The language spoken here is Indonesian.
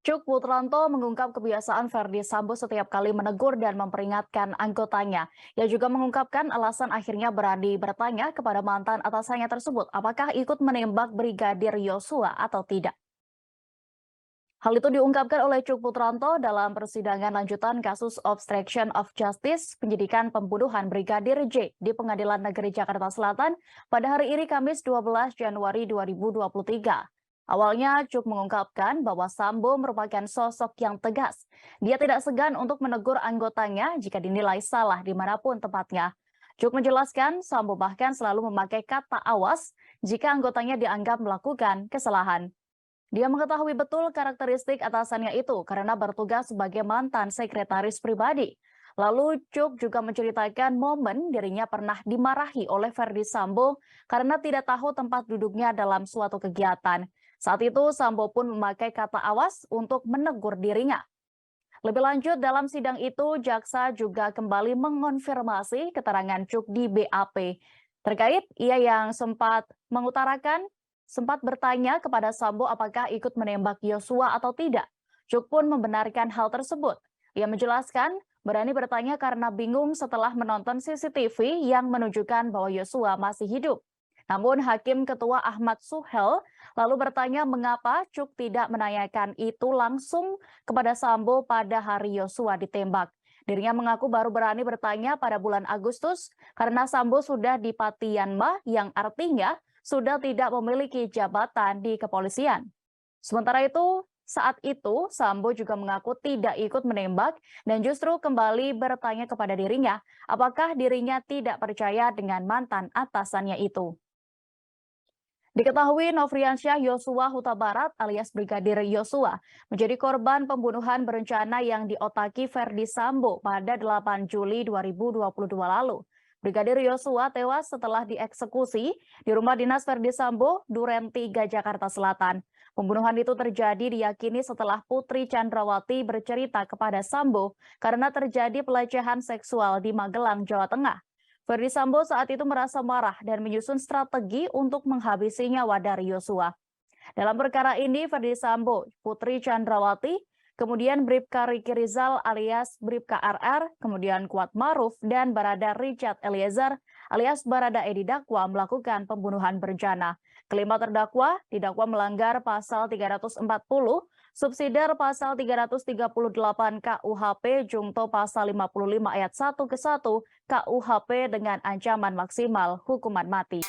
Cuk Putranto mengungkap kebiasaan Verdi Sambo setiap kali menegur dan memperingatkan anggotanya. Ia juga mengungkapkan alasan akhirnya berani bertanya kepada mantan atasannya tersebut apakah ikut menembak Brigadir Yosua atau tidak. Hal itu diungkapkan oleh Cuk Putranto dalam persidangan lanjutan kasus obstruction of justice penyidikan pembunuhan Brigadir J di Pengadilan Negeri Jakarta Selatan pada hari ini Kamis 12 Januari 2023. Awalnya Cuk mengungkapkan bahwa Sambo merupakan sosok yang tegas. Dia tidak segan untuk menegur anggotanya jika dinilai salah dimanapun tempatnya. Cuk menjelaskan Sambo bahkan selalu memakai kata awas jika anggotanya dianggap melakukan kesalahan. Dia mengetahui betul karakteristik atasannya itu karena bertugas sebagai mantan sekretaris pribadi. Lalu Cuk juga menceritakan momen dirinya pernah dimarahi oleh Verdi Sambo karena tidak tahu tempat duduknya dalam suatu kegiatan. Saat itu Sambo pun memakai kata awas untuk menegur dirinya. Lebih lanjut dalam sidang itu, jaksa juga kembali mengonfirmasi keterangan Cuk di BAP. Terkait ia yang sempat bertanya kepada Sambo apakah ikut menembak Yosua atau tidak. Cuk pun membenarkan hal tersebut. Ia menjelaskan berani bertanya karena bingung setelah menonton CCTV yang menunjukkan bahwa Yosua masih hidup. Namun Hakim Ketua Ahmad Suhel lalu bertanya mengapa Cuk tidak menanyakan itu langsung kepada Sambo pada hari Yosua ditembak. Dirinya mengaku baru berani bertanya pada bulan Agustus karena Sambo sudah di Patianma yang artinya sudah tidak memiliki jabatan di kepolisian. Sementara itu, saat itu Sambo juga mengaku tidak ikut menembak dan justru kembali bertanya kepada dirinya apakah dirinya tidak percaya dengan mantan atasannya itu. Diketahui Nofriansyah Yosua Huta Barat alias Brigadir Yosua menjadi korban pembunuhan berencana yang diotaki Verdi Sambo pada 8 Juli 2022 lalu. Brigadir Yosua tewas setelah dieksekusi di rumah dinas Verdi Sambo, Duren 3, Jakarta Selatan. Pembunuhan itu terjadi diyakini setelah Putri Chandrawati bercerita kepada Sambo karena terjadi pelecehan seksual di Magelang, Jawa Tengah. Verdi Sambo saat itu merasa marah dan menyusun strategi untuk menghabisi nyawa dari Yosua. Dalam perkara ini, Verdi Sambo, Putri Chandrawati, kemudian Bribka Riki Rizal alias Bribka RR, kemudian Kuat Maruf, dan Barada Richard Eliezer alias Barada Edi Dakwa melakukan pembunuhan berencana. Kelima terdakwa didakwa melanggar pasal 340, subsidiar pasal 338 KUHP, jungto pasal 55 ayat 1 ke 1 KUHP dengan ancaman maksimal hukuman mati.